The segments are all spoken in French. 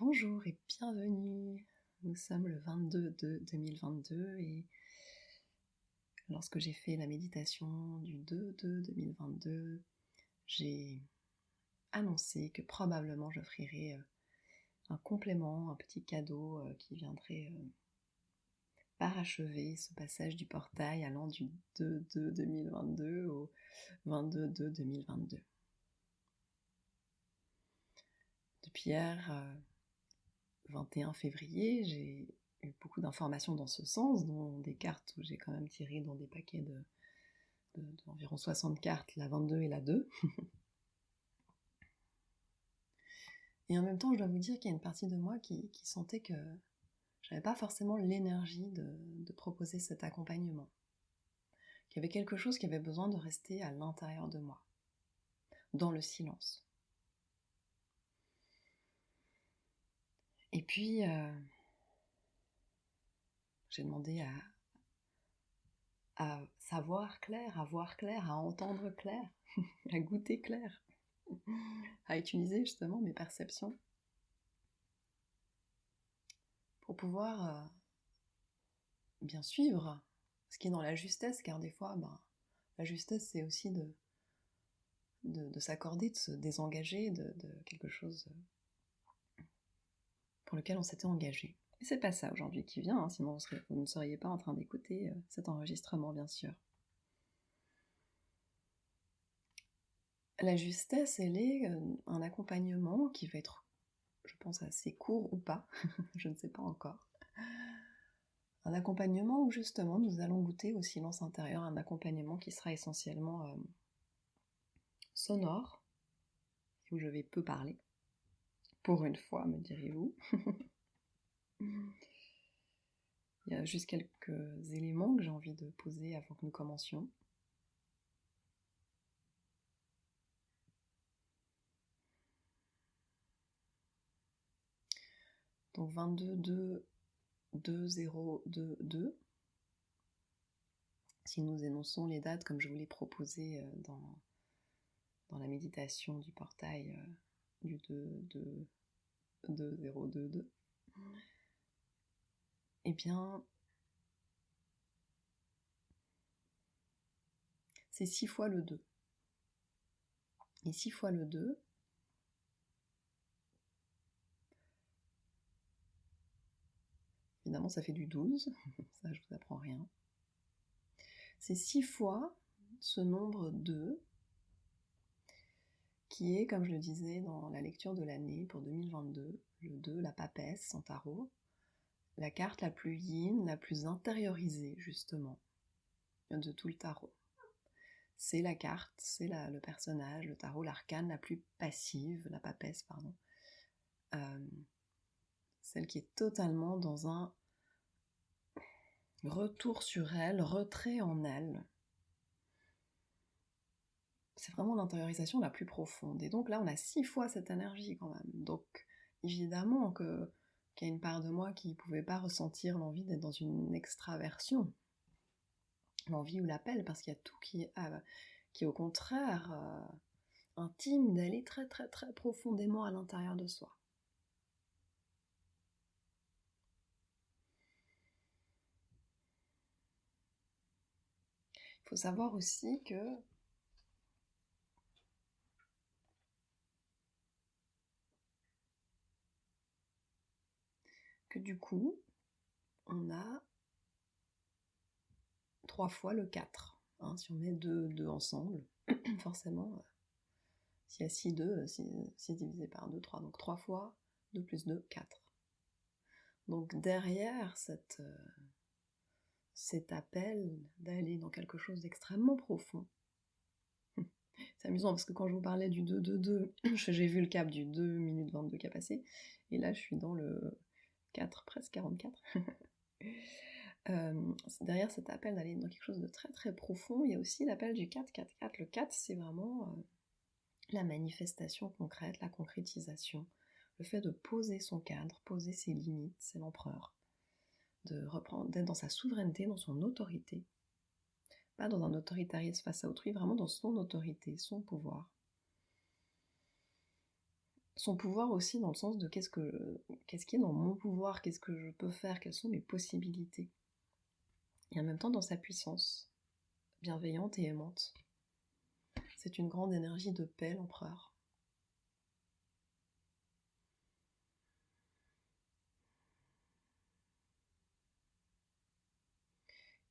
Bonjour et bienvenue. Nous sommes le 22/2/2022 et lorsque j'ai fait la méditation du 2/2/2022, j'ai annoncé que probablement j'offrirais un complément, un petit cadeau qui viendrait parachever ce passage du portail allant du 2/2/2022 au 22/2/2022. Depuis hier, 21 février, j'ai eu beaucoup d'informations dans ce sens, dont des cartes où j'ai quand même tiré dans des paquets d'environ 60 cartes, la 22 et la 2. Et en même temps, je dois vous dire qu'il y a une partie de moi qui sentait que j'avais pas forcément l'énergie de proposer cet accompagnement. Qu'il y avait quelque chose qui avait besoin de rester à l'intérieur de moi, dans le silence. Et puis, j'ai demandé à savoir clair, à voir clair, à entendre clair, à goûter clair, à utiliser justement mes perceptions pour pouvoir bien suivre ce qui est dans la justesse, car des fois, la justesse, c'est aussi de s'accorder, de se désengager de quelque chose pour lequel on s'était engagé. Et c'est pas ça aujourd'hui qui vient, sinon vous ne seriez pas en train d'écouter cet enregistrement, bien sûr. La justesse, elle est un accompagnement qui va être, je pense, assez court ou pas, je ne sais pas encore. Un accompagnement où justement nous allons goûter au silence intérieur, un accompagnement qui sera essentiellement sonore, où je vais peu parler. Pour une fois, me direz-vous. Il y a juste quelques éléments que j'ai envie de poser avant que nous commencions. Donc 22/2/2022. Si nous énonçons les dates comme je vous l'ai proposé dans la méditation du portail du 2/2/2022, eh bien, c'est 6 fois le 2. Et 6 fois le 2, évidemment ça fait du 12, ça je vous apprends rien. C'est 6 fois ce nombre 2 qui est, comme je le disais dans la lecture de l'année pour 2022, le 2, la papesse en tarot, la carte la plus yin, la plus intériorisée justement de tout le tarot. C'est la carte, c'est le personnage, le tarot, l'arcane la plus passive, la papesse, pardon. Celle qui est totalement dans un retour sur elle, retrait en elle. C'est vraiment l'intériorisation la plus profonde. Et donc là, on a 6 fois cette énergie quand même. Donc évidemment qu'il y a une part de moi qui ne pouvait pas ressentir l'envie d'être dans une extraversion, l'envie ou l'appel, parce qu'il y a tout qui est au contraire intime, d'aller très très très profondément à l'intérieur de soi. Il faut savoir aussi que du coup, on a 3 fois le 4. Si on met 2 ensemble, forcément, s'il y a 6 2, 6 divisé par 2, 3. Donc 3 fois 2 plus 2, 4. Donc derrière cet appel d'aller dans quelque chose d'extrêmement profond, c'est amusant parce que quand je vous parlais du 2-2-2, j'ai vu le cap du 2 minutes 22 qui a passé, et là je suis dans le 4, presque 44. Derrière cet appel d'aller dans quelque chose de très très profond, il y a aussi l'appel du 4-4-4. Le 4, c'est vraiment la manifestation concrète, la concrétisation, le fait de poser son cadre, poser ses limites, c'est l'empereur, d'être dans sa souveraineté, dans son autorité, pas dans un autoritarisme face à autrui, vraiment dans son autorité, son pouvoir. son pouvoir aussi dans le sens de qu'est-ce qui est dans mon pouvoir, qu'est-ce que je peux faire, quelles sont mes possibilités. Et en même temps dans sa puissance, bienveillante et aimante. C'est une grande énergie de paix, l'empereur.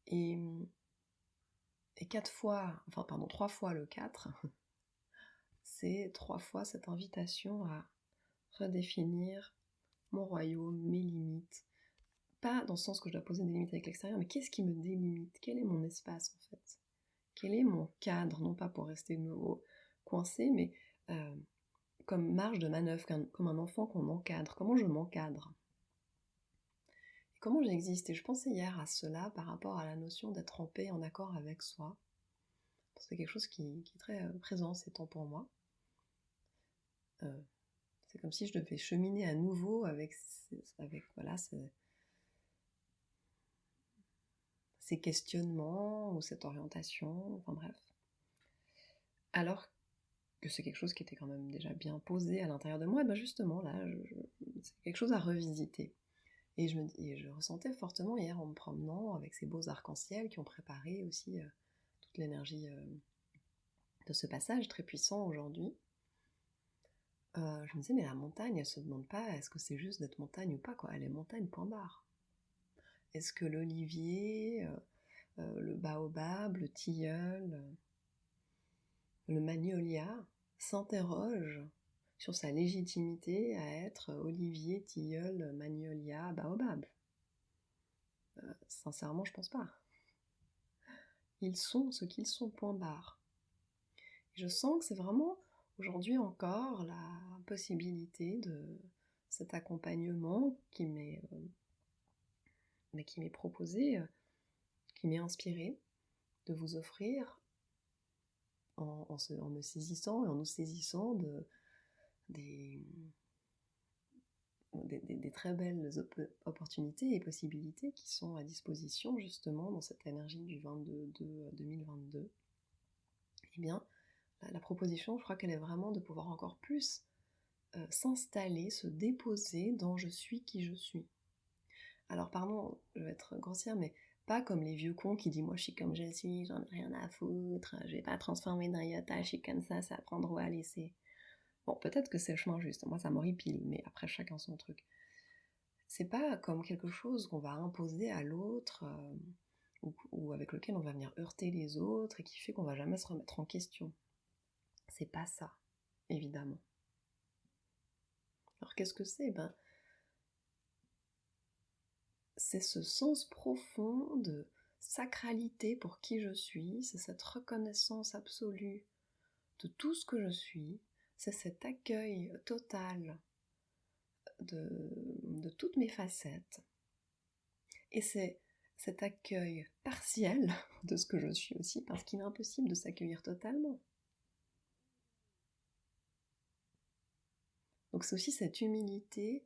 Et, et 3 fois le 4, c'est 3 fois cette invitation à redéfinir mon royaume, mes limites. Pas dans le sens que je dois poser des limites avec l'extérieur, mais qu'est-ce qui me délimite? Quel est mon espace en fait? Quel est mon cadre? Non pas pour rester coincé, mais comme marge de manœuvre, comme un enfant qu'on encadre. Comment je m'encadre? Et comment j'existe? Et je pensais hier à cela par rapport à la notion d'être en paix, en accord avec soi. C'est quelque chose qui est très présent ces temps pour moi. C'est comme si je devais cheminer à nouveau avec voilà, ces questionnements ou cette orientation, enfin bref. Alors que c'est quelque chose qui était quand même déjà bien posé à l'intérieur de moi, et ben justement là, c'est quelque chose à revisiter. Et je ressentais fortement hier en me promenant avec ces beaux arcs-en-ciel qui ont préparé aussi toute l'énergie de ce passage très puissant aujourd'hui. Je me disais, mais la montagne, elle se demande pas est-ce que c'est juste d'être montagne ou pas, quoi. Elle est montagne, point barre. Est-ce que l'olivier, le baobab, le tilleul, le magnolia s'interroge sur sa légitimité à être olivier, tilleul, magnolia, baobab? Sincèrement, je pense pas. Ils sont ce qu'ils sont, point barre. Je sens que c'est vraiment aujourd'hui encore la possibilité de cet accompagnement qui m'est proposé, qui m'est inspiré, de vous offrir en me saisissant et en nous saisissant des très belles opportunités et possibilités qui sont à disposition justement dans cette énergie du 22-2022. Eh bien, la proposition, je crois qu'elle est vraiment de pouvoir encore plus s'installer, se déposer dans je suis qui je suis. Alors pardon, je vais être grossière, mais pas comme les vieux cons qui disent moi je suis comme je suis, j'en ai rien à foutre, je vais pas transformer d'un iota, je suis comme ça prendre ou à laisser. Bon, peut-être que c'est le chemin juste, moi ça m'horripile, mais après chacun son truc. C'est pas comme quelque chose qu'on va imposer à l'autre, ou avec lequel on va venir heurter les autres, et qui fait qu'on va jamais se remettre en question. C'est pas ça, évidemment. Alors qu'est-ce que c'est? Ben, c'est ce sens profond de sacralité pour qui je suis, c'est cette reconnaissance absolue de tout ce que je suis, c'est cet accueil total de toutes mes facettes, et c'est cet accueil partiel de ce que je suis aussi, parce qu'il est impossible de s'accueillir totalement. Donc c'est aussi cette humilité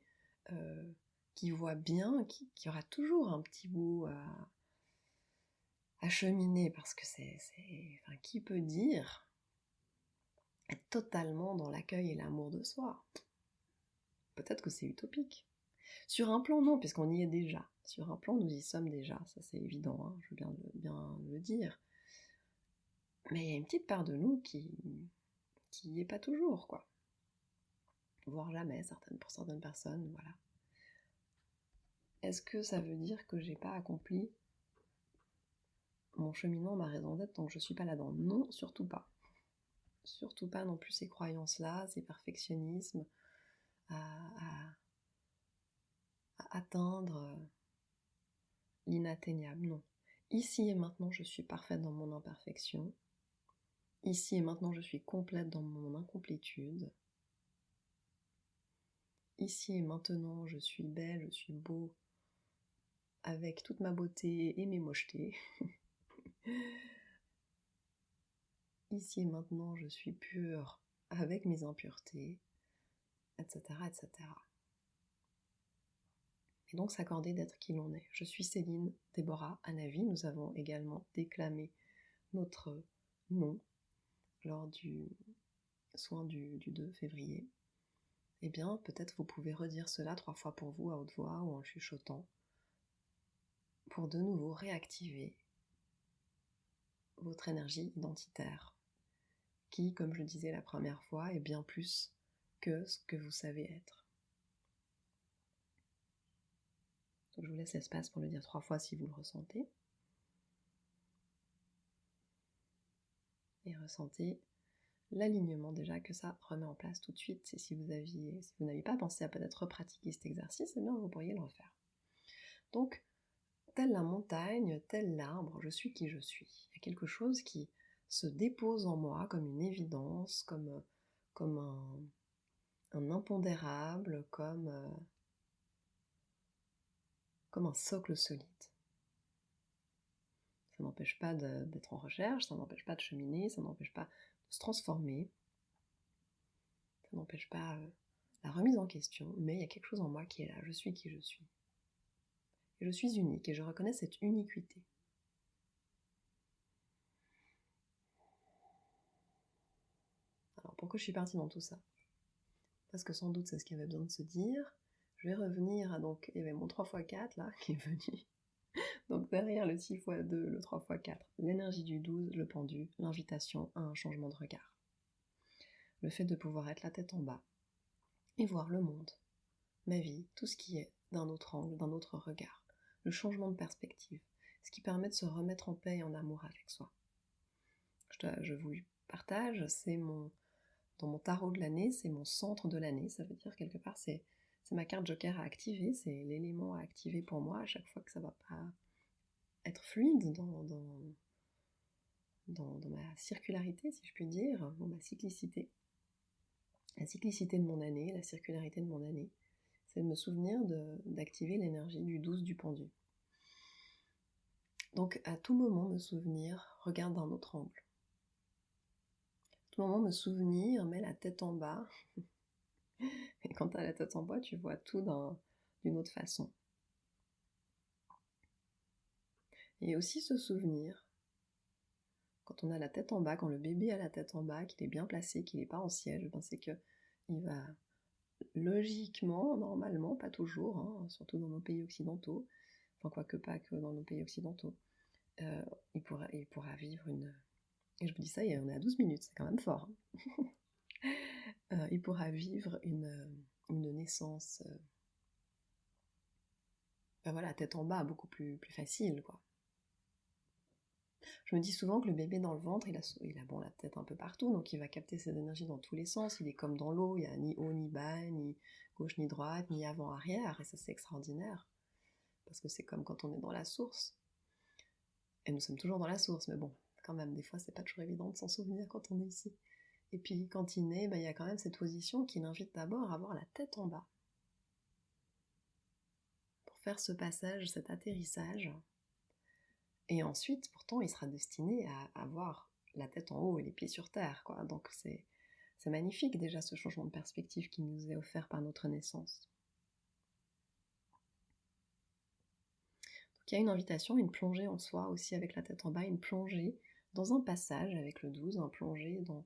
qui voit bien, qui aura toujours un petit bout à cheminer, parce que enfin, qui peut dire être totalement dans l'accueil et l'amour de soi? Peut-être que c'est utopique. Sur un plan, non, puisqu'on y est déjà. Sur un plan, nous y sommes déjà, ça c'est évident, hein, je veux bien le dire. Mais il y a une petite part de nous qui y est pas toujours, quoi. Voire jamais, pour certaines personnes, voilà. Est-ce que ça veut dire que j'ai pas accompli mon cheminement, ma raison d'être, tant que je suis pas là-dedans? Non, surtout pas. Surtout pas non plus ces croyances-là, ces perfectionnismes à atteindre l'inatteignable, non. Ici et maintenant, je suis parfaite dans mon imperfection. Ici et maintenant, je suis complète dans mon incomplétude. Ici et maintenant, je suis belle, je suis beau, avec toute ma beauté et mes mochetés. Ici et maintenant, je suis pure, avec mes impuretés, etc., etc. Et donc s'accorder d'être qui l'on est. Je suis Céline Déborah Hanavi. Nous avons également déclamé notre nom lors du soin du 2 février. eh bien peut-être vous pouvez redire cela 3 fois pour vous à haute voix ou en chuchotant pour de nouveau réactiver votre énergie identitaire qui, comme je le disais la première fois, est bien plus que ce que vous savez être. Donc je vous laisse l'espace pour le dire 3 fois si vous le ressentez. Et ressentez l'alignement déjà que ça remet en place tout de suite. Et si vous n'aviez pas pensé à peut-être repratiquer cet exercice, eh bien vous pourriez le refaire. Donc, telle la montagne, tel l'arbre, je suis qui je suis. Il y a quelque chose qui se dépose en moi comme une évidence, comme un impondérable, comme un socle solide. Ça n'empêche pas d'être en recherche, ça n'empêche pas de cheminer, ça n'empêche pas de se transformer, ça n'empêche pas la remise en question, mais il y a quelque chose en moi qui est là, je suis qui je suis. Et je suis unique et je reconnais cette uniquité. Alors pourquoi je suis partie dans tout ça? Parce que sans doute c'est ce qu'il y avait besoin de se dire. Je vais revenir à donc, il y avait mon 3x4 là qui est venu. Donc derrière le 6x2, le 3x4, l'énergie du 12, le pendu, l'invitation à un changement de regard. Le fait de pouvoir être la tête en bas et voir le monde, ma vie, tout ce qui est d'un autre angle, d'un autre regard. Le changement de perspective, ce qui permet de se remettre en paix et en amour avec soi. Je vous partage, dans mon tarot de l'année, c'est mon centre de l'année, ça veut dire quelque part c'est ma carte joker à activer, c'est l'élément à activer pour moi à chaque fois que ça va pas être fluide dans ma circularité, si je puis dire, ou ma cyclicité. La cyclicité de mon année, la circularité de mon année, c'est de me souvenir d'activer l'énergie du 12 du pendu. Donc à tout moment me souvenir, regarde d'un autre angle. À tout moment me souvenir, mets la tête en bas. Et quand tu as la tête en bas, tu vois tout d'une autre façon. Et aussi se souvenir, quand on a la tête en bas, quand le bébé a la tête en bas, qu'il est bien placé, qu'il n'est pas en siège, ben c'est qu'il va logiquement, normalement, pas toujours, hein, surtout dans nos pays occidentaux, enfin quoique pas que dans nos pays occidentaux, il pourra vivre une... Et je vous dis ça, on est à 12 minutes, c'est quand même fort. Hein. Il pourra vivre une naissance... ben voilà, tête en bas, beaucoup plus facile, quoi. Je me dis souvent que le bébé dans le ventre, il a bon, la tête un peu partout, donc il va capter ses énergies dans tous les sens. Il est comme dans l'eau, il n'y a ni haut ni bas, ni gauche ni droite, ni avant-arrière, et ça c'est extraordinaire. Parce que c'est comme quand on est dans la source. Et nous sommes toujours dans la source, mais bon, quand même, des fois c'est pas toujours évident de s'en souvenir quand on est ici. Et puis quand il naît, il y a quand même cette position qui l'invite d'abord à avoir la tête en bas. Pour faire ce passage, cet atterrissage. Et ensuite, pourtant, il sera destiné à avoir la tête en haut et les pieds sur terre, quoi. Donc c'est magnifique déjà ce changement de perspective qui nous est offert par notre naissance. Donc il y a une invitation, une plongée en soi aussi avec la tête en bas, une plongée dans un passage avec le 12, un plongée dans...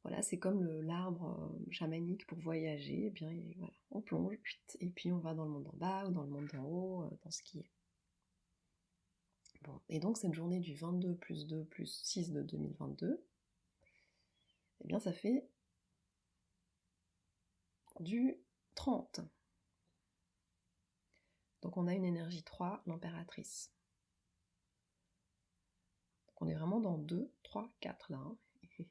Voilà, c'est comme l'arbre chamanique pour voyager, et bien voilà, on plonge, et puis on va dans le monde en bas ou dans le monde d'en haut, dans ce qui est. Bon, et donc cette journée du 22 plus 2 plus 6 de 2022, eh bien ça fait du 30. Donc on a une énergie 3, l'impératrice. Donc on est vraiment dans 2, 3, 4 là. Hein.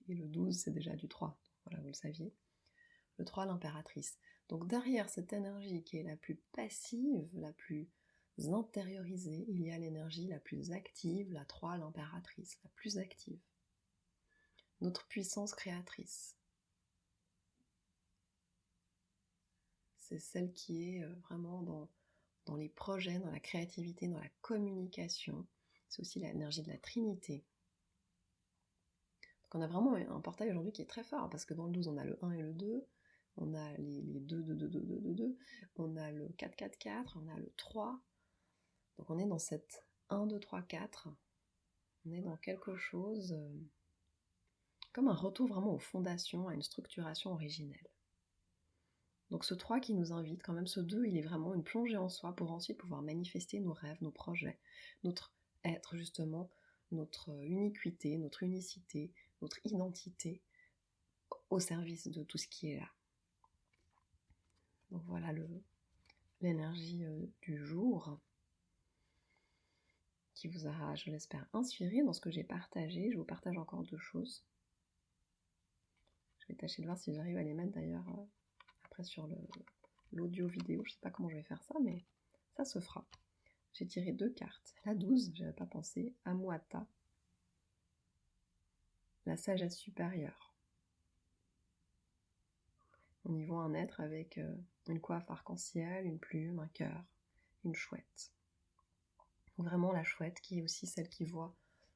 Et le 12 c'est déjà du 3. Voilà, vous le saviez. Le 3, l'impératrice. Donc derrière cette énergie qui est la plus passive, la plus intériorisée, il y a l'énergie la plus active, la 3, l'impératrice, la plus active. Notre puissance créatrice. C'est celle qui est vraiment dans les projets, dans la créativité, dans la communication. C'est aussi l'énergie de la Trinité. Donc on a vraiment un portail aujourd'hui qui est très fort, parce que dans le 12, on a le 1 et le 2, on a les 2, 2, 2, 2, 2, 2, 2, on a le 4, 4, 4, on a le 3. Donc on est dans cette 1, 2, 3, 4. On est dans quelque chose comme un retour vraiment aux fondations, à une structuration originelle. Donc ce 3 qui nous invite, quand même ce 2, il est vraiment une plongée en soi pour ensuite pouvoir manifester nos rêves, nos projets, notre être justement, notre uniquité, notre unicité, notre identité au service de tout ce qui est là. Donc voilà l'énergie du jour qui vous aura, je l'espère, inspiré dans ce que j'ai partagé. Je vous partage encore 2 choses. Je vais tâcher de voir si j'arrive à les mettre d'ailleurs après sur l'audio vidéo. Je sais pas comment je vais faire ça, mais ça se fera. J'ai tiré 2 cartes. La 12, j'avais pas pensé, Amuata, la sagesse supérieure. On y voit un être avec une coiffe arc-en-ciel, une plume, un cœur, une chouette. Vraiment la chouette qui est aussi celle qui voit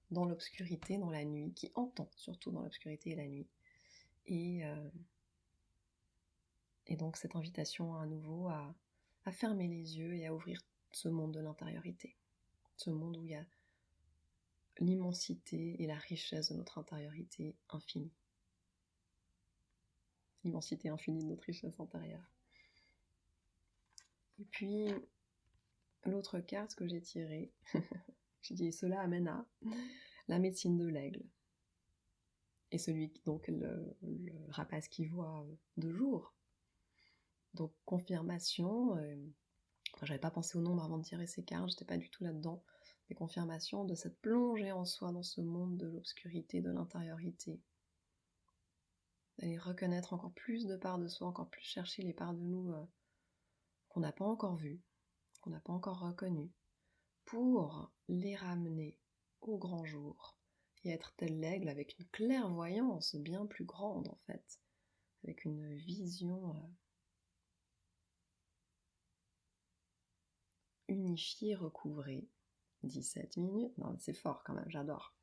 dans l'obscurité, dans la nuit, qui entend surtout dans l'obscurité et la nuit. Et donc cette invitation à nouveau à fermer les yeux et à ouvrir ce monde de l'intériorité. Ce monde où il y a l'immensité et la richesse de notre intériorité infinie. L'immensité infinie de notre richesse intérieure. Et puis, l'autre carte que j'ai tirée, j'ai dit cela amène à la médecine de l'aigle. Et celui, donc, le rapace qui voit de jour. Donc, confirmation, j'avais pas pensé au nombre avant de tirer ces cartes, j'étais pas du tout là-dedans, mais confirmation de cette plongée en soi dans ce monde de l'obscurité, de l'intériorité. D'aller reconnaître encore plus de parts de soi, encore plus chercher les parts de nous qu'on n'a pas encore vues, qu'on n'a pas encore reconnues, pour les ramener au grand jour et être tel l'aigle avec une clairvoyance bien plus grande en fait, avec une vision unifiée, recouvrée. 17 minutes, non c'est fort quand même, j'adore.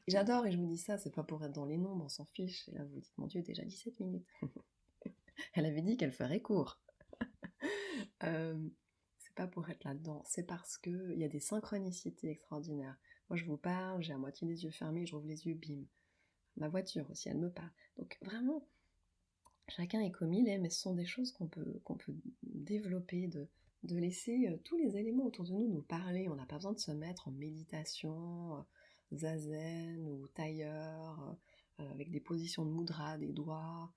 J'adore et je vous dis ça, c'est pas pour être dans les nombres, on s'en fiche, et là vous vous dites, mon Dieu, déjà 17 minutes. Elle avait dit qu'elle ferait court. C'est pas pour être là-dedans, c'est parce qu'il y a des synchronicités extraordinaires. Moi je vous parle, j'ai à moitié les yeux fermés, je rouvre les yeux, bim. Ma voiture aussi, elle me parle. Donc vraiment, chacun est comme il est, mais ce sont des choses qu'on peut développer, de laisser tous les éléments autour de nous parler. On n'a pas besoin de se mettre en méditation, zazen ou tailleur, avec des positions de mudra, des doigts,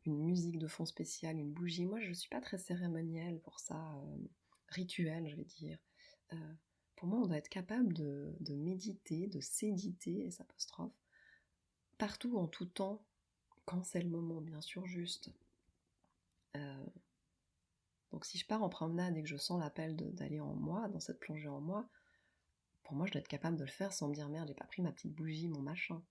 une musique de fond spéciale, une bougie. Moi, je ne suis pas très cérémonielle pour ça, rituel, je vais dire. Pour moi, on doit être capable de méditer, de s'éditer, s'apostrophe, partout, en tout temps, quand c'est le moment, bien sûr, juste. Donc si je pars en promenade et que je sens l'appel d'aller en moi, dans cette plongée en moi, pour moi, je dois être capable de le faire sans me dire « Merde, j'ai pas pris ma petite bougie, mon machin. »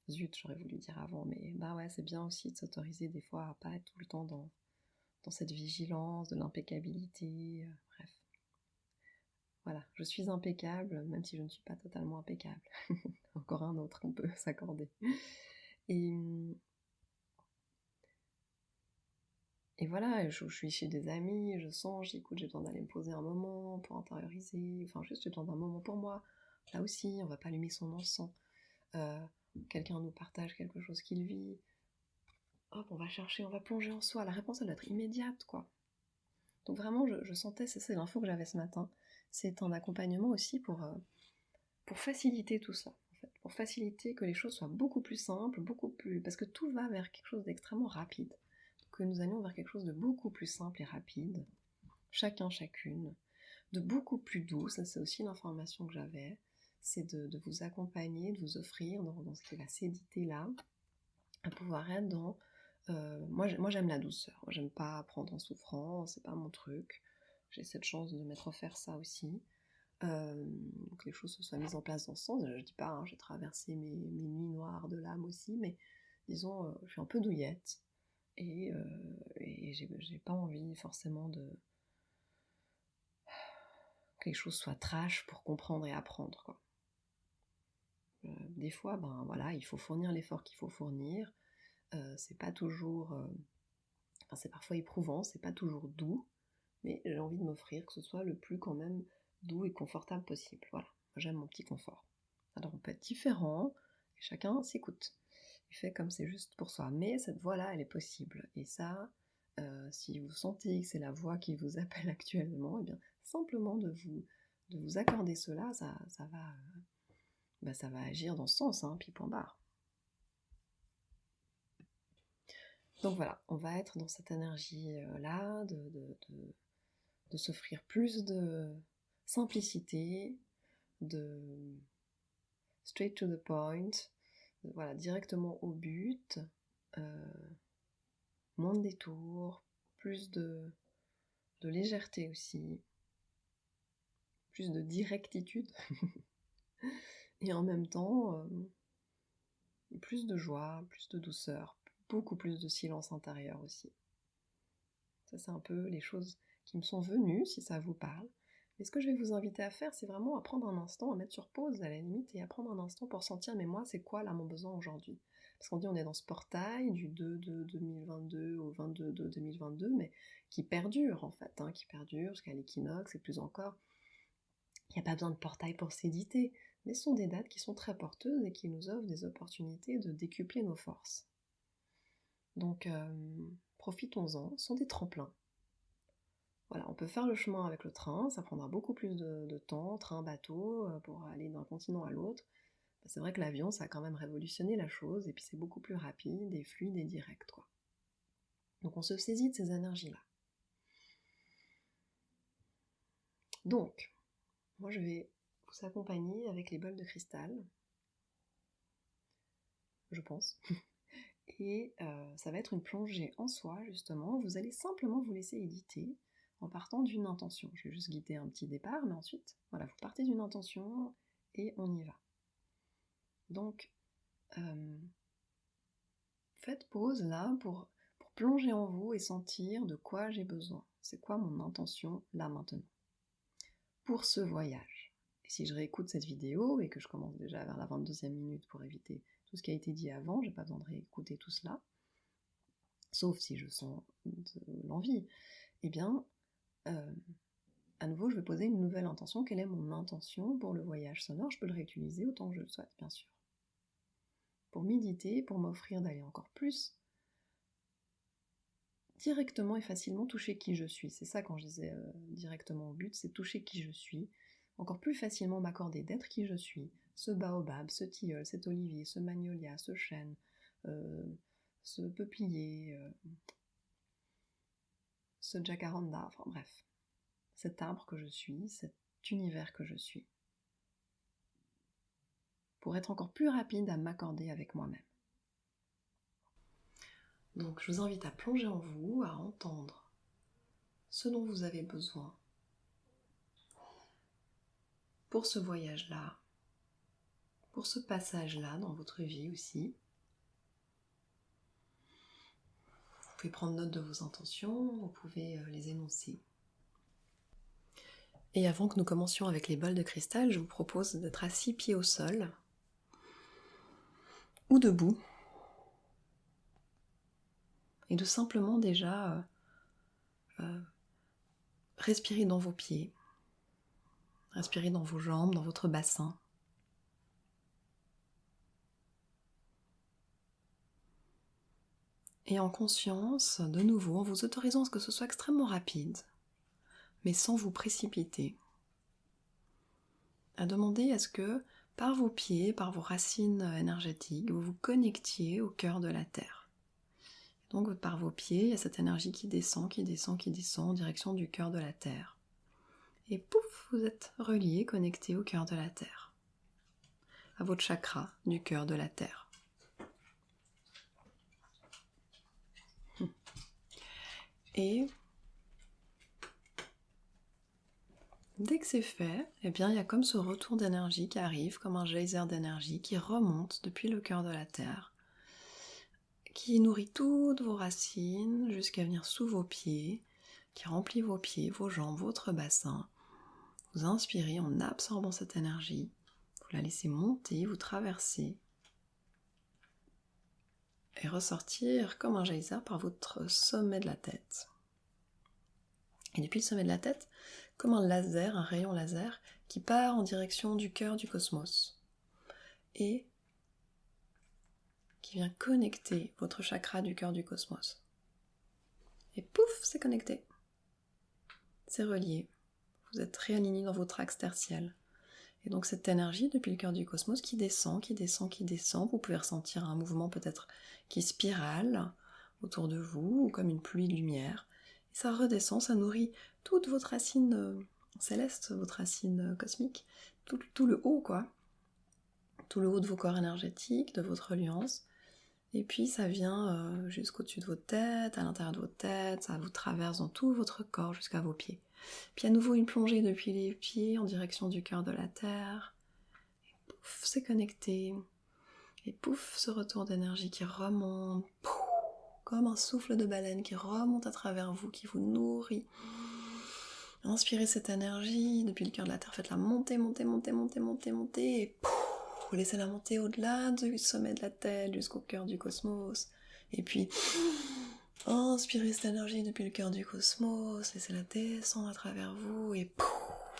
Zut, j'aurais voulu dire avant, mais bah ouais, c'est bien aussi de s'autoriser des fois à pas être tout le temps dans cette vigilance, de l'impeccabilité, bref. Voilà, je suis impeccable, même si je ne suis pas totalement impeccable. Encore un autre qu'on peut s'accorder. Et voilà, je suis chez des amis, je sens, j'écoute, j'ai besoin d'aller me poser un moment pour intérioriser, enfin juste j'ai besoin d'un moment pour moi. Là aussi, on va pas allumer son encens. Quelqu'un nous partage quelque chose qu'il vit. Hop, on va chercher, on va plonger en soi. La réponse, elle doit être immédiate, quoi. Donc vraiment, je sentais, c'est l'info que j'avais ce matin, c'est un accompagnement aussi pour faciliter tout ça, en fait. Pour faciliter que les choses soient beaucoup plus simples, beaucoup plus... Parce que tout va vers quelque chose d'extrêmement rapide. Que nous allions vers quelque chose de beaucoup plus simple et rapide, chacun, chacune, de beaucoup plus doux, ça c'est aussi l'information que j'avais, c'est de vous accompagner, de vous offrir dans ce qui va s'éditer là, à pouvoir être dans... moi j'aime la douceur, moi j'aime pas prendre en souffrance, c'est pas mon truc, j'ai cette chance de m'être offert ça aussi, que les choses se soient mises en place dans ce sens, je dis pas, hein, j'ai traversé mes nuits noires de l'âme aussi, mais disons, je suis un peu douillette, et j'ai pas envie forcément que les choses soient trash pour comprendre et apprendre, quoi. Des fois, ben voilà, il faut fournir l'effort qu'il faut fournir, c'est pas toujours... enfin, c'est parfois éprouvant, c'est pas toujours doux, mais j'ai envie de m'offrir que ce soit le plus quand même doux et confortable possible, voilà. Moi, j'aime mon petit confort. Alors on peut être différent, et chacun s'écoute. il fait comme c'est juste pour soi. Mais cette voie-là, elle est possible. Et ça, si vous sentez que c'est la voie qui vous appelle actuellement, eh bien, simplement de vous accorder cela, ça va agir dans ce sens, hein, puis point barre. Donc voilà, on va être dans cette énergie-là, de s'offrir plus de simplicité, de straight to the point, voilà, directement au but, moins de détours, plus de légèreté aussi, plus de directitude, et en même temps, plus de joie, plus de douceur, beaucoup plus de silence intérieur aussi. Ça, c'est un peu les choses qui me sont venues, si ça vous parle. Mais ce que je vais vous inviter à faire, c'est vraiment à prendre un instant, à mettre sur pause à la limite, et à prendre un instant pour sentir, mais moi, c'est quoi là mon besoin aujourd'hui? Parce qu'on dit on est dans ce portail du 2/2/2022 au 22/2/2022, mais qui perdure en fait, hein, qui perdure jusqu'à l'équinoxe et plus encore. Il n'y a pas besoin de portail pour s'éditer, mais ce sont des dates qui sont très porteuses et qui nous offrent des opportunités de décupler nos forces. Donc profitons-en, ce sont des tremplins. Voilà, on peut faire le chemin avec le train, ça prendra beaucoup plus de temps, train, bateau, pour aller d'un continent à l'autre. C'est vrai que l'avion, ça a quand même révolutionné la chose, et puis c'est beaucoup plus rapide, et fluide, et direct, quoi. Donc on se saisit de ces énergies-là. Donc, moi je vais vous accompagner avec les bols de cristal, je pense. Et ça va être une plongée en soi, justement. Vous allez simplement vous laisser éditer en partant d'une intention. Je vais juste guider un petit départ, mais ensuite, voilà, vous partez d'une intention et on y va. Donc, faites pause là pour plonger en vous et sentir de quoi j'ai besoin. C'est quoi mon intention là maintenant pour ce voyage. Et si je réécoute cette vidéo et que je commence déjà vers la 22e minute pour éviter tout ce qui a été dit avant, j'ai pas besoin de réécouter tout cela, sauf si je sens de l'envie, eh bien, à nouveau, je vais poser une nouvelle intention. Quelle est mon intention pour le voyage sonore? Je peux le réutiliser autant que je le souhaite, bien sûr. Pour méditer, pour m'offrir d'aller encore plus directement et facilement toucher qui je suis. C'est ça quand je disais directement au but, c'est toucher qui je suis. Encore plus facilement m'accorder d'être qui je suis. Ce baobab, ce tilleul, cet olivier, ce magnolia, ce chêne, ce peuplier, ce jacaranda, enfin bref. Cet arbre que je suis, cet univers que je suis. Pour être encore plus rapide à m'accorder avec moi-même. Donc je vous invite à plonger en vous, à entendre ce dont vous avez besoin pour ce voyage-là, pour ce passage-là dans votre vie aussi. Vous pouvez prendre note de vos intentions, vous pouvez les énoncer. Et avant que nous commencions avec les bols de cristal, je vous propose d'être assis pieds au sol ou debout et de simplement déjà respirer dans vos pieds, respirer dans vos jambes, dans votre bassin. Et en conscience, de nouveau, en vous autorisant à ce que ce soit extrêmement rapide, mais sans vous précipiter, à demander à ce que, par vos pieds, par vos racines énergétiques, vous vous connectiez au cœur de la Terre. Donc par vos pieds, il y a cette énergie qui descend, qui descend, qui descend en direction du cœur de la Terre. Et pouf, vous êtes relié, connecté au cœur de la Terre, à votre chakra du cœur de la Terre. Et dès que c'est fait, eh bien, il y a comme ce retour d'énergie qui arrive, comme un geyser d'énergie qui remonte depuis le cœur de la Terre, qui nourrit toutes vos racines jusqu'à venir sous vos pieds, qui remplit vos pieds, vos jambes, votre bassin. Vous inspirez en absorbant cette énergie, vous la laissez monter, vous traverser et ressortir comme un geyser par votre sommet de la tête. Et depuis le sommet de la tête, comme un laser, un rayon laser qui part en direction du cœur du cosmos et qui vient connecter votre chakra du cœur du cosmos. Et pouf, c'est connecté. C'est relié. Vous êtes réaligné dans votre axe tertiel. Et donc cette énergie depuis le cœur du cosmos qui descend, qui descend, qui descend, vous pouvez ressentir un mouvement peut-être qui spirale autour de vous, ou comme une pluie de lumière. Et ça redescend, ça nourrit toute votre racine céleste, votre racine cosmique, tout le haut quoi. Tout le haut de vos corps énergétiques, de votre reliance. Et puis ça vient jusqu'au-dessus de votre tête, à l'intérieur de votre tête, ça vous traverse dans tout votre corps jusqu'à vos pieds. Puis à nouveau une plongée depuis les pieds en direction du cœur de la terre. Et pouf, c'est connecté. Et pouf, ce retour d'énergie qui remonte, pouf, comme un souffle de baleine qui remonte à travers vous, qui vous nourrit. Inspirez cette énergie depuis le cœur de la terre, faites-la monter, monter, monter, monter, monter, monter, et pouf, laissez-la monter au-delà du sommet de la tête jusqu'au cœur du cosmos. Et puis, inspirez cette énergie depuis le cœur du cosmos, laissez-la descendre à travers vous, et pouf,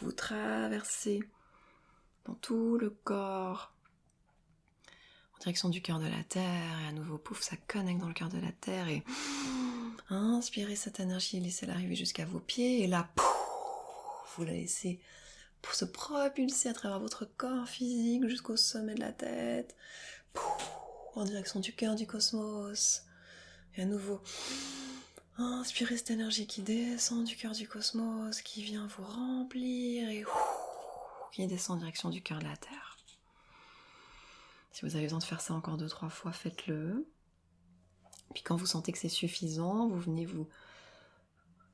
vous traversez dans tout le corps, en direction du cœur de la terre, et à nouveau, pouf, ça connecte dans le cœur de la terre, et inspirez cette énergie, laissez-la arriver jusqu'à vos pieds, et là, pouf, vous la laissez pour se propulser à travers votre corps physique jusqu'au sommet de la tête, en direction du cœur du cosmos. Et à nouveau, inspirez cette énergie qui descend du cœur du cosmos, qui vient vous remplir et qui descend en direction du cœur de la terre. Si vous avez besoin de faire ça encore 2-3 fois, faites-le. Puis quand vous sentez que c'est suffisant, vous venez vous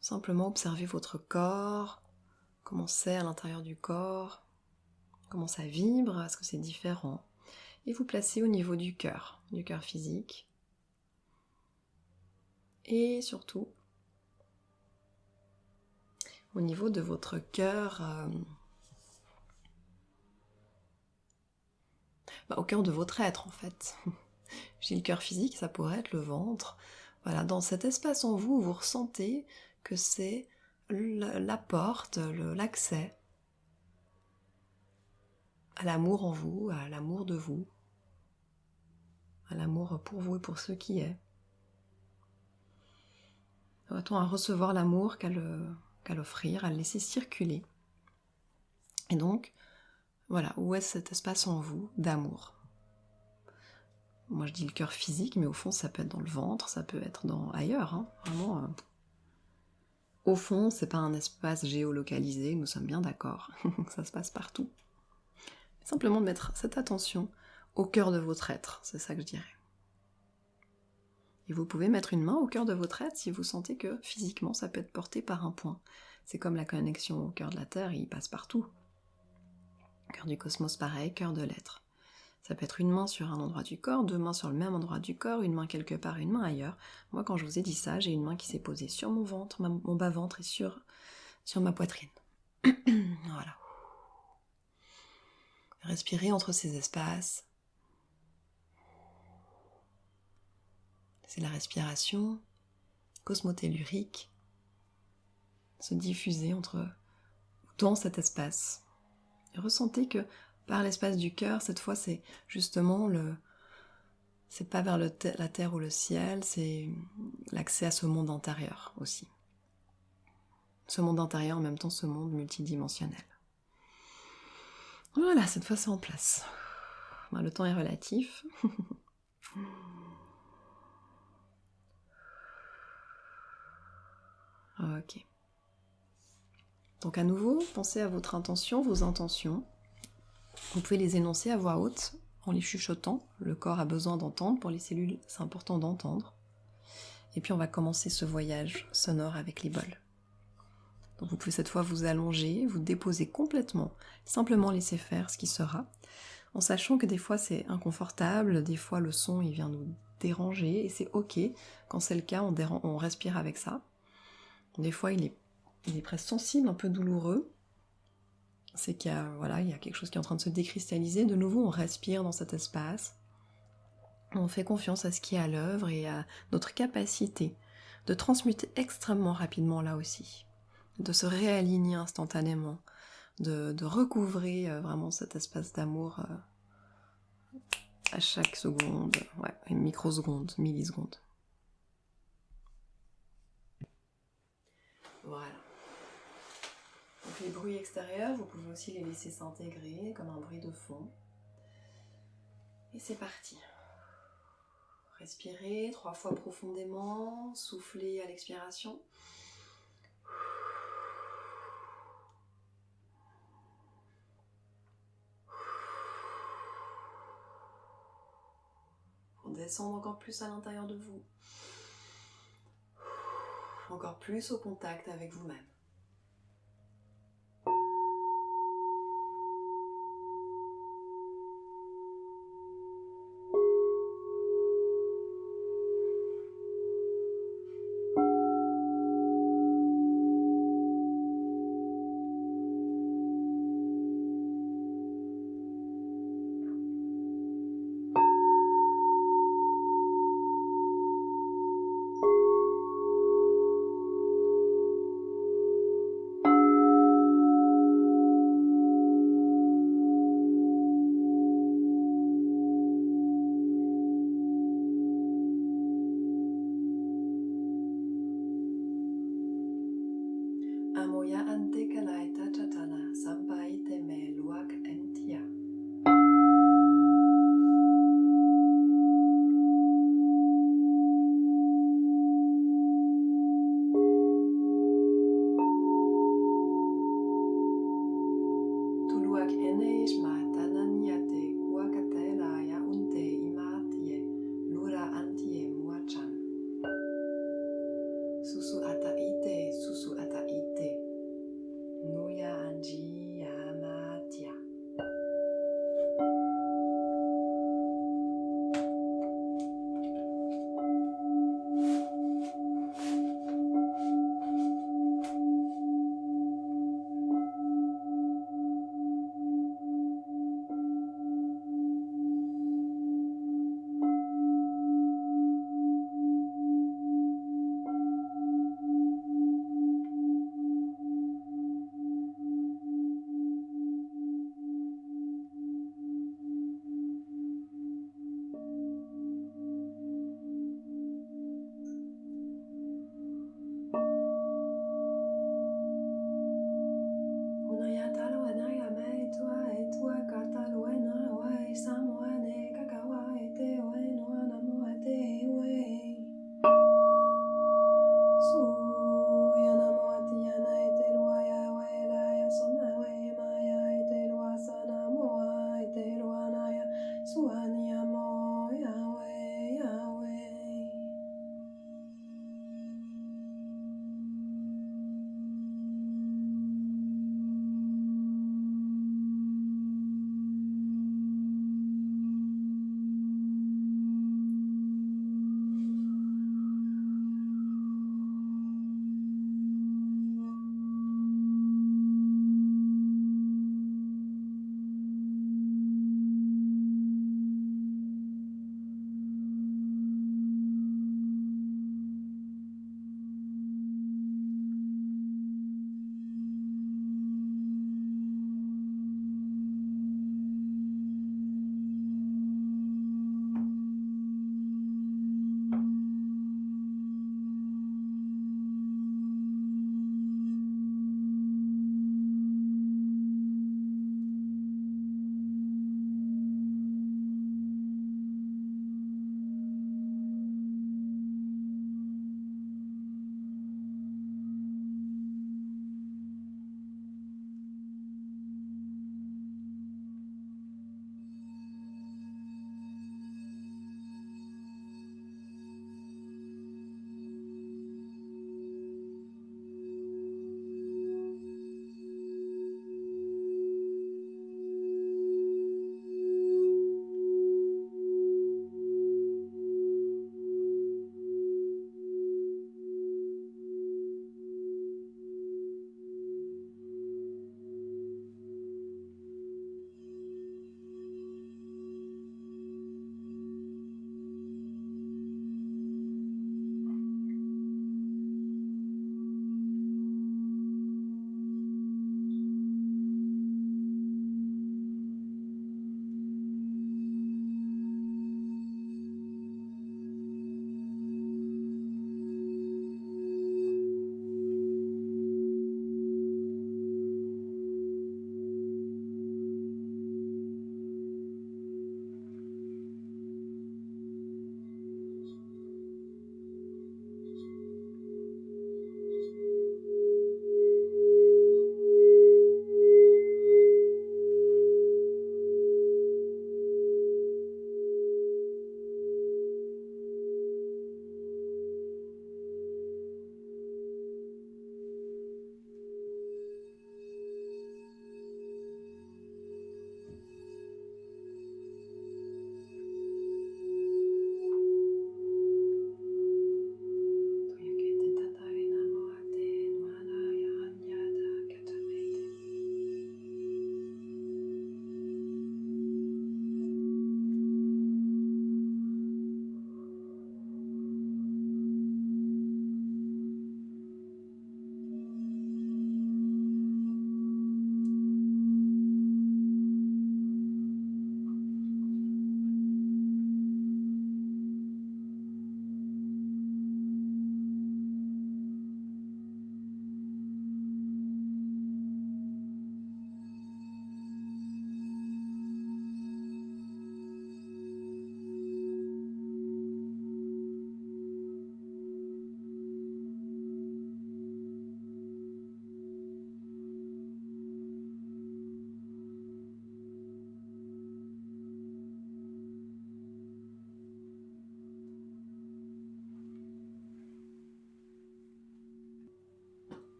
simplement observer votre corps, comment c'est à l'intérieur du corps, comment ça vibre, est-ce que c'est différent. Et vous placez au niveau du cœur physique. Et surtout, au niveau de votre cœur, au cœur de votre être en fait. J'ai le cœur physique, ça pourrait être le ventre. Voilà, dans cet espace en vous, vous ressentez que c'est la porte, l'accès à l'amour en vous, à l'amour de vous, à l'amour pour vous et pour ce qui est. Va-t-on à recevoir l'amour qu'à l'offrir, à le laisser circuler. Et donc, voilà, où est cet espace en vous d'amour? Moi je dis le cœur physique, mais au fond ça peut être dans le ventre, ça peut être ailleurs, hein, vraiment. Au fond, c'est pas un espace géolocalisé, nous sommes bien d'accord, ça se passe partout. Simplement de mettre cette attention au cœur de votre être, c'est ça que je dirais. Et vous pouvez mettre une main au cœur de votre être si vous sentez que physiquement ça peut être porté par un point. C'est comme la connexion au cœur de la Terre, il passe partout. Cœur du cosmos pareil, cœur de l'être. Ça peut être une main sur un endroit du corps, 2 mains sur le même endroit du corps, une main quelque part, une main ailleurs. Moi, quand je vous ai dit ça, j'ai une main qui s'est posée sur mon ventre, mon bas-ventre et sur ma poitrine. Voilà. Respirez entre ces espaces. C'est la respiration cosmotellurique se diffuser dans cet espace. Et ressentez que par l'espace du cœur, cette fois, c'est justement c'est pas vers la terre ou le ciel, c'est l'accès à ce monde intérieur aussi. Ce monde intérieur, en même temps, ce monde multidimensionnel. Voilà, cette fois, c'est en place. Le temps est relatif. Ok. Donc à nouveau, pensez à votre intention, vos intentions. Vous pouvez les énoncer à voix haute, en les chuchotant. Le corps a besoin d'entendre, pour les cellules, c'est important d'entendre. Et puis on va commencer ce voyage sonore avec les bols. Donc vous pouvez cette fois vous allonger, vous déposer complètement, simplement laisser faire ce qui sera, en sachant que des fois c'est inconfortable, des fois le son il vient nous déranger, et c'est ok, quand c'est le cas on respire avec ça. Des fois il est presque sensible, un peu douloureux, c'est qu'il y a quelque chose qui est en train de se décristalliser, de nouveau on respire dans cet espace, on fait confiance à ce qui est à l'œuvre et à notre capacité de transmuter extrêmement rapidement là aussi, de se réaligner instantanément, de recouvrer vraiment cet espace d'amour à chaque seconde, ouais, une microseconde, milliseconde. Voilà. Donc les bruits extérieurs, vous pouvez aussi les laisser s'intégrer comme un bruit de fond. Et c'est parti. Respirez 3 fois profondément, soufflez à l'expiration. Pour descendre encore plus à l'intérieur de vous. Encore plus au contact avec vous-même. Amoya ante kalaita chatana sampai teme luak entia. Tuluak eneishma tananiate kuakatela ya unte imatie lura antie muachan. Susu ata ite. Nuya anji yamatia.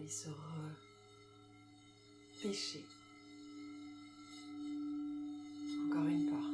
aller se repêcher. Encore une porte.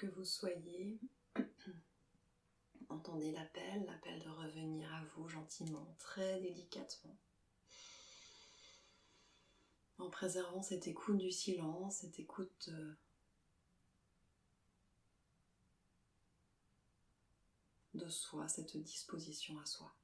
que vous soyez, entendez l'appel de revenir à vous gentiment, très délicatement, en préservant cette écoute du silence, cette écoute de soi, cette disposition à soi.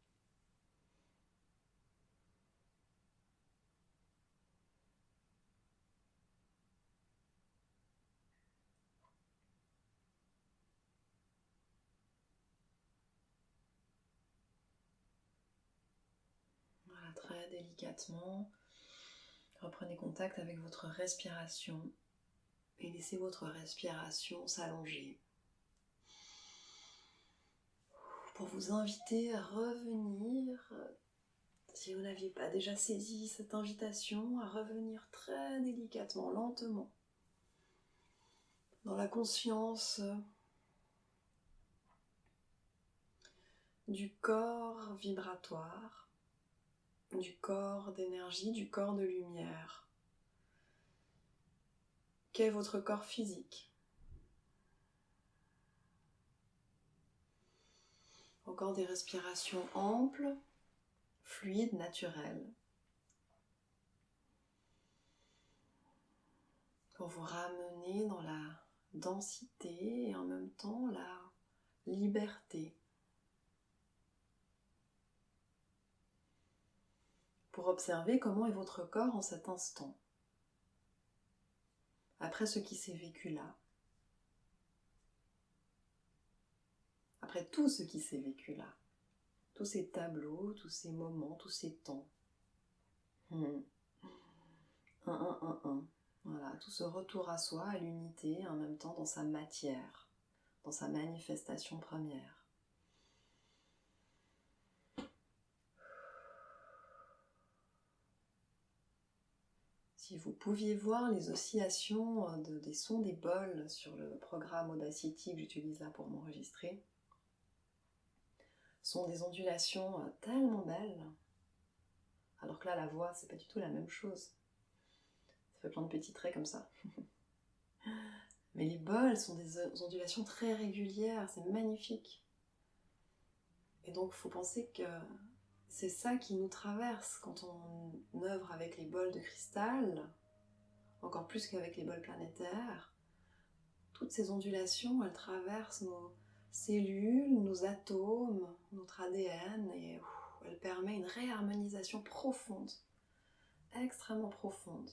Voilà, très délicatement, reprenez contact avec votre respiration et laissez votre respiration s'allonger. Pour vous inviter à revenir, si vous n'aviez pas déjà saisi cette invitation, à revenir très délicatement, lentement, dans la conscience du corps vibratoire, du corps d'énergie, du corps de lumière, qu'est votre corps physique. Encore des respirations amples, fluides, naturelles, pour vous ramener dans la densité et en même temps la liberté. Pour observer comment est votre corps en cet instant, après ce qui s'est vécu là, après tout ce qui s'est vécu là, tous ces tableaux, tous ces moments, tous ces temps. Voilà, tout ce retour à soi, à l'unité, en même temps dans sa matière, dans sa manifestation première. Si vous pouviez voir les oscillations des sons des bols sur le programme Audacity que j'utilise là pour m'enregistrer, sont des ondulations tellement belles, alors que là la voix c'est pas du tout la même chose. Ça fait plein de petits traits comme ça. Mais les bols sont des ondulations très régulières, c'est magnifique. Et donc il faut penser que c'est ça qui nous traverse quand on œuvre avec les bols de cristal, encore plus qu'avec les bols planétaires. Toutes ces ondulations, elles traversent nos cellules, nos atomes, notre ADN, et elles permettent une réharmonisation profonde, extrêmement profonde.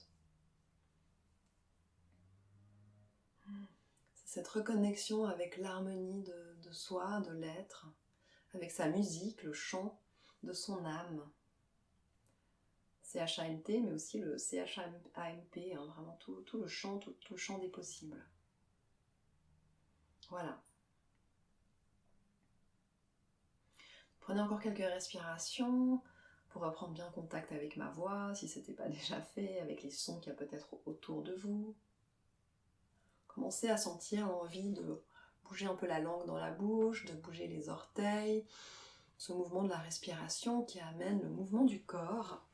C'est cette reconnexion avec l'harmonie de soi, de l'être, avec sa musique, le chant de son âme. CHANT, mais aussi le CHAMP, hein, vraiment tout le chant, tout le chant des possibles. Voilà. Prenez encore quelques respirations pour reprendre bien contact avec ma voix, si ce n'était pas déjà fait, avec les sons qu'il y a peut-être autour de vous. Commencez à sentir l'envie de bouger un peu la langue dans la bouche, de bouger les orteils, ce mouvement de la respiration qui amène le mouvement du corps.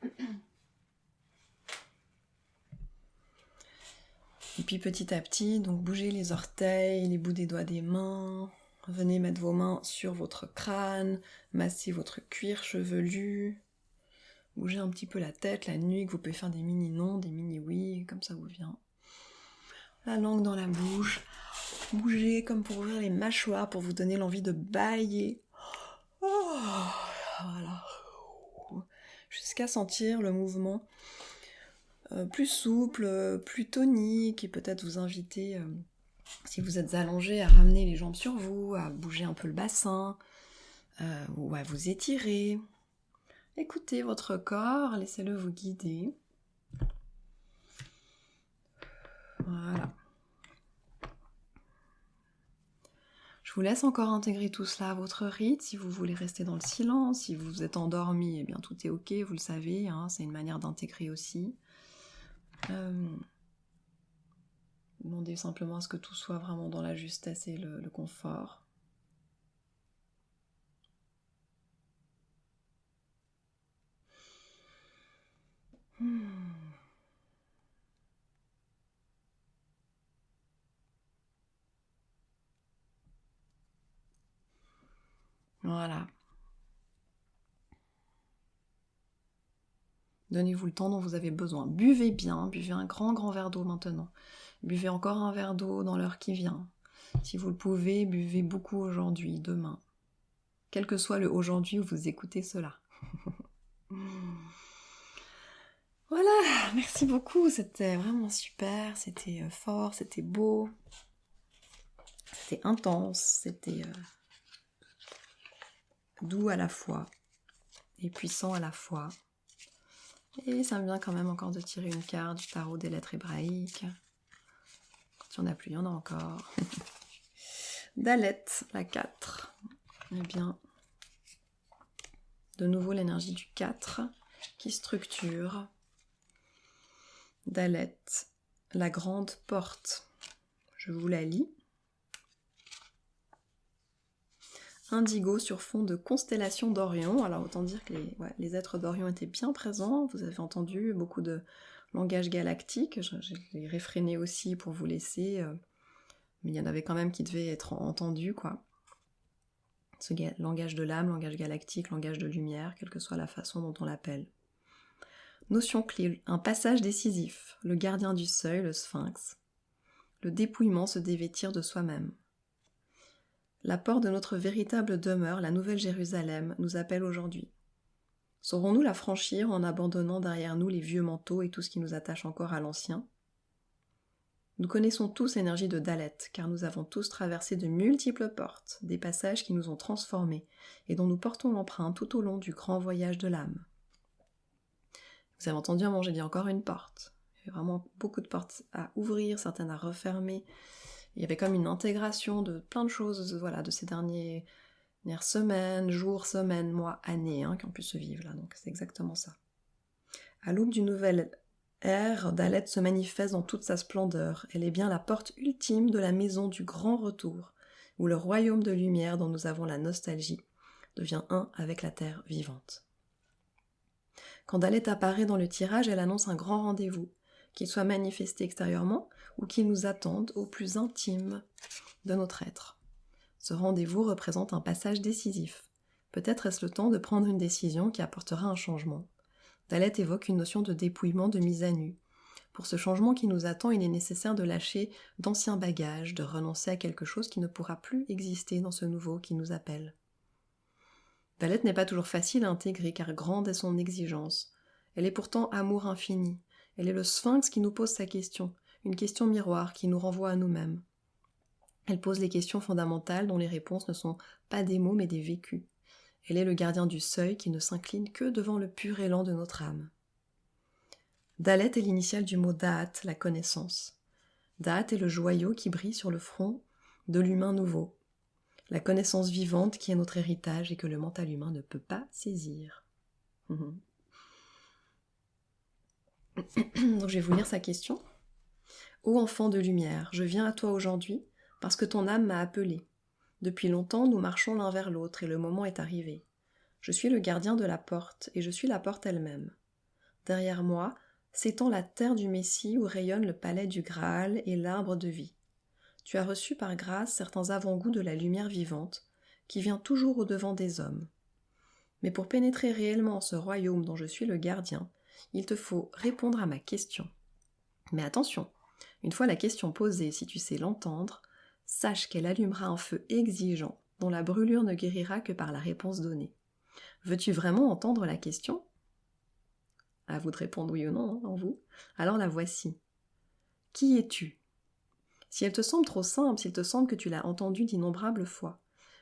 Et puis petit à petit, donc bougez les orteils, les bouts des doigts des mains. Venez mettre vos mains sur votre crâne, massez votre cuir chevelu. Bougez un petit peu la tête, la nuque, vous pouvez faire des mini non, des mini oui, comme ça vous vient. La langue dans la bouche. Bougez comme pour ouvrir les mâchoires, pour vous donner l'envie de bâiller. Oh, voilà. Jusqu'à sentir le mouvement plus souple, plus tonique, et peut-être vous inviter, si vous êtes allongé, à ramener les jambes sur vous, à bouger un peu le bassin, ou à vous étirer. Écoutez votre corps, laissez-le vous guider. Voilà. Je vous laisse encore intégrer tout cela à votre rythme. Si vous voulez rester dans le silence, si vous êtes endormi, eh bien tout est ok, vous le savez, hein, c'est une manière d'intégrer aussi. Demandez simplement à ce que tout soit vraiment dans la justesse et le confort. Voilà. Donnez-vous le temps dont vous avez besoin. Buvez bien, buvez un grand verre d'eau maintenant. Buvez encore un verre d'eau dans l'heure qui vient. Si vous le pouvez, buvez beaucoup aujourd'hui, demain. Quel que soit le aujourd'hui où vous écoutez cela. Voilà, merci beaucoup, c'était vraiment super, c'était fort, c'était beau, c'était intense, c'était doux à la fois et puissant à la fois. Et ça me vient quand même encore de tirer une carte du tarot des lettres hébraïques. Quand il n'y en a plus, il y en a encore. Dalet, la 4. Eh bien, de nouveau l'énergie du 4 qui structure. Dalet, la grande porte. Je vous la lis. Indigo sur fond de constellation d'Orion. Alors autant dire que les êtres d'Orion étaient bien présents. Vous avez entendu beaucoup de langage galactique. Je l'ai réfréné aussi pour vous laisser. Mais il y en avait quand même qui devaient être entendus, quoi. Ce langage de l'âme, langage galactique, langage de lumière, quelle que soit la façon dont on l'appelle. Notion clé, un passage décisif. Le gardien du seuil, le sphinx. Le dépouillement, se dévêtir de soi-même. La porte de notre véritable demeure, la Nouvelle Jérusalem, nous appelle aujourd'hui. Saurons-nous la franchir en abandonnant derrière nous les vieux manteaux et tout ce qui nous attache encore à l'ancien ? Nous connaissons tous l'énergie de Dalet, car nous avons tous traversé de multiples portes, des passages qui nous ont transformés et dont nous portons l'empreinte tout au long du grand voyage de l'âme. Vous avez entendu, j'ai dit encore une porte. Il y a vraiment beaucoup de portes à ouvrir, certaines à refermer. Il y avait comme une intégration de plein de choses, de ces dernières semaines, jours, semaines, mois, années, qui ont pu se vivre là, donc c'est exactement ça. À l'aube d'une nouvelle ère, Dalet se manifeste dans toute sa splendeur. Elle est bien la porte ultime de la maison du grand retour, où le royaume de lumière dont nous avons la nostalgie devient un avec la terre vivante. Quand Dalet apparaît dans le tirage, elle annonce un grand rendez-vous, qu'il soit manifesté extérieurement ou qu'il nous attende au plus intime de notre être. Ce rendez-vous représente un passage décisif. Peut-être est-ce le temps de prendre une décision qui apportera un changement. Dalet évoque une notion de dépouillement, de mise à nu. Pour ce changement qui nous attend, il est nécessaire de lâcher d'anciens bagages, de renoncer à quelque chose qui ne pourra plus exister dans ce nouveau qui nous appelle. Dalet n'est pas toujours facile à intégrer car grande est son exigence. Elle est pourtant amour infini. Elle est le sphinx qui nous pose sa question, une question miroir qui nous renvoie à nous-mêmes. Elle pose les questions fondamentales dont les réponses ne sont pas des mots mais des vécus. Elle est le gardien du seuil qui ne s'incline que devant le pur élan de notre âme. Dalet est l'initiale du mot Da'at, la connaissance. Da'at est le joyau qui brille sur le front de l'humain nouveau. La connaissance vivante qui est notre héritage et que le mental humain ne peut pas saisir. Donc je vais vous lire sa question. Ô enfant de lumière, je viens à toi aujourd'hui parce que ton âme m'a appelé. Depuis longtemps, nous marchons l'un vers l'autre et le moment est arrivé. Je suis le gardien de la porte et je suis la porte elle-même. Derrière moi s'étend la terre du Messie où rayonne le palais du Graal et l'arbre de vie. Tu as reçu par grâce certains avant-goûts de la lumière vivante qui vient toujours au-devant des hommes. Mais pour pénétrer réellement ce royaume dont je suis le gardien, il te faut répondre à ma question. Mais attention, une fois la question posée, si tu sais l'entendre, sache qu'elle allumera un feu exigeant dont la brûlure ne guérira que par la réponse donnée. Veux-tu vraiment entendre la question ? À vous de répondre oui ou non, en vous. Alors la voici. Qui es-tu ? Si elle te semble trop simple, s'il te semble que tu l'as entendue d'innombrables fois,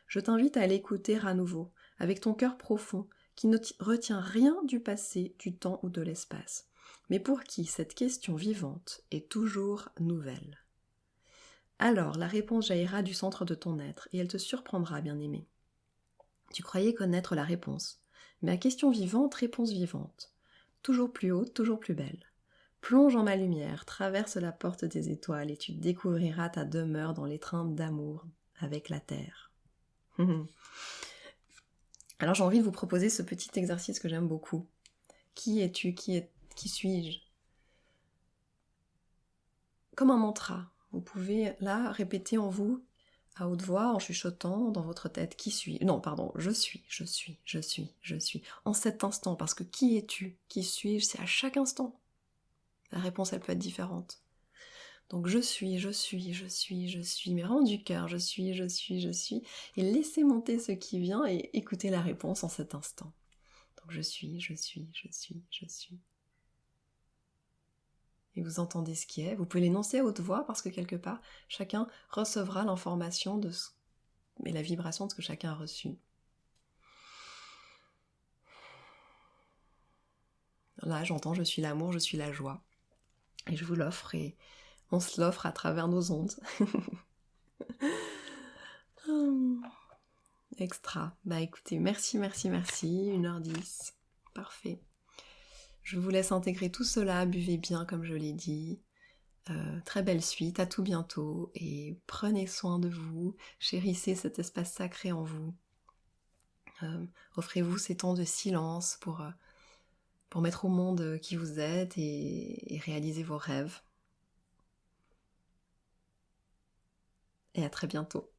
je t'invite à l'écouter à nouveau, avec ton cœur profond, qui ne retient rien du passé, du temps ou de l'espace, mais pour qui cette question vivante est toujours nouvelle. Alors la réponse jaillira du centre de ton être, et elle te surprendra, bien-aimé. Tu croyais connaître la réponse, mais à question vivante, réponse vivante. Toujours plus haute, toujours plus belle. Plonge en ma lumière, traverse la porte des étoiles et tu découvriras ta demeure dans l'étreinte d'amour avec la terre. Alors j'ai envie de vous proposer ce petit exercice que j'aime beaucoup. Qui es-tu ? Qui suis-je ? Comme un mantra, vous pouvez là répéter en vous à haute voix, en chuchotant dans votre tête, qui suis... Non, pardon, je suis, je suis, je suis, je suis. En cet instant, parce que qui es-tu? Qui suis-je? C'est à chaque instant. La réponse, elle peut être différente. Donc je suis, je suis, je suis, je suis, mais vraiment du cœur, je suis, je suis, je suis. Et laissez monter ce qui vient et écoutez la réponse en cet instant. Donc je suis, je suis, je suis, je suis. Et vous entendez ce qui est. Vous pouvez l'énoncer à haute voix parce que quelque part, chacun recevra l'information de ce... et la vibration de ce que chacun a reçu. Là, j'entends je suis l'amour, je suis la joie. Et je vous l'offre et on se l'offre à travers nos ondes. Extra. Bah écoutez, merci, merci, merci. 1h10. Parfait. Je vous laisse intégrer tout cela, buvez bien comme je l'ai dit. Très belle suite, à tout bientôt et prenez soin de vous, chérissez cet espace sacré en vous. Offrez-vous ces temps de silence pour mettre au monde qui vous êtes et réaliser vos rêves. Et à très bientôt.